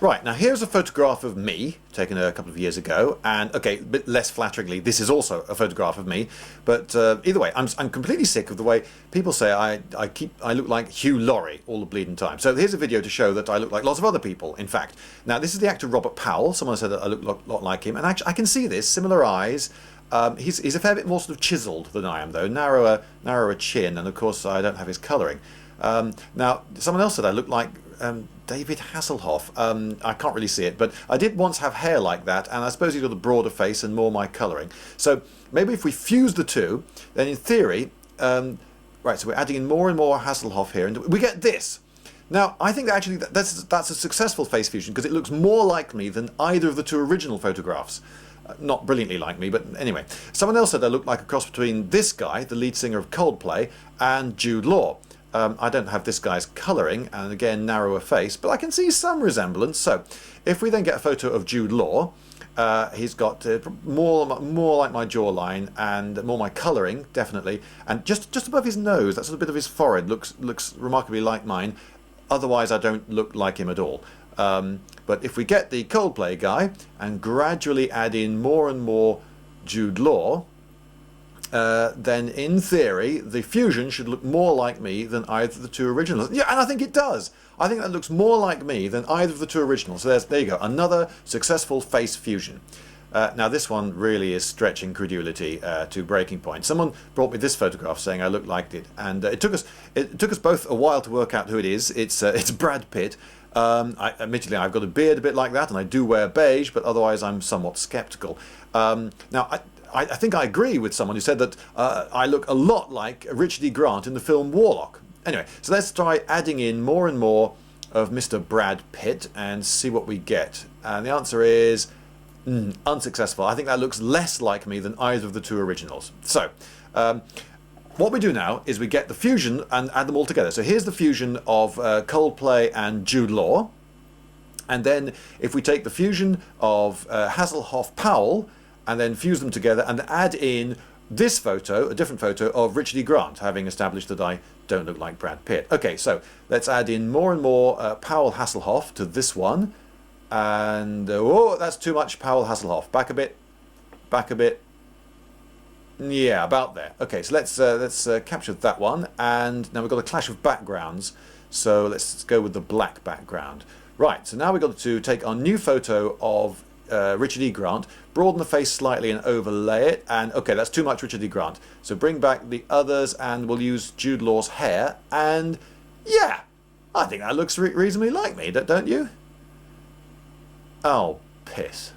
Right, now here's a photograph of me, taken a couple of years ago, and okay, a bit less flatteringly, this is also a photograph of me, but either way, I'm completely sick of the way people say I look like Hugh Laurie all the bleeding time. So here's a video to show that I look like lots of other people, in fact. Now this is the actor Robert Powell. Someone said that I look a lot like him, and actually I can see this, similar eyes. He's a fair bit more sort of chiseled than I am though, narrower chin, and of course I don't have his colouring. Now someone else said I look like David Hasselhoff. I can't really see it, but I did once have hair like that, and I suppose he's got a broader face and more my colouring. So maybe if we fuse the two, then in theory, right, so we're adding in more and more Hasselhoff here, and we get this. Now, I think that actually that's a successful face fusion, because it looks more like me than either of the two original photographs. Not brilliantly like me, but anyway. Someone else said I look like a cross between this guy, the lead singer of Coldplay, and Jude Law. I don't have this guy's colouring, and again narrower face, but I can see some resemblance. So if we then get a photo of Jude Law, he's got more like my jawline and more my colouring, definitely, and just above his nose, that sort of bit of his forehead looks remarkably like mine. Otherwise I don't look like him at all. But if we get the Coldplay guy and gradually add in more and more Jude Law, then in theory the fusion should look more like me than either of the two originals. Yeah, and I think it does. I think that looks more like me than either of the two originals. So there you go, another successful face fusion. Now this one really is stretching credulity to breaking point. Someone brought me this photograph saying I looked like it, and it took us both a while to work out who it is. It's Brad Pitt. Admittedly, I've got a beard a bit like that, and I do wear beige, but otherwise I'm somewhat sceptical. Now I think I agree with someone who said that I look a lot like Richard E. Grant in the film Warlock. Anyway, so let's try adding in more and more of Mr. Brad Pitt and see what we get. And the answer is unsuccessful. I think that looks less like me than either of the two originals. So what we do now is we get the fusion and add them all together. So here's the fusion of Coldplay and Jude Law. And then if we take the fusion of Hasselhoff Powell and then fuse them together and add in this photo, a different photo of Richard E. Grant, having established that I don't look like Brad Pitt. Okay, so let's add in more and more Powell Hasselhoff to this one. And oh, that's too much Powell Hasselhoff. Back a bit, back a bit. Yeah, about there. Okay, so let's capture that one, and now we've got a clash of backgrounds. So let's go with the black background. Right. So now we've got to take our new photo of Richard E. Grant, broaden the face slightly and overlay it. And okay, that's too much Richard E. Grant. So bring back the others, and we'll use Jude Law's hair. And yeah, I think that looks reasonably like me, don't you? Oh, piss.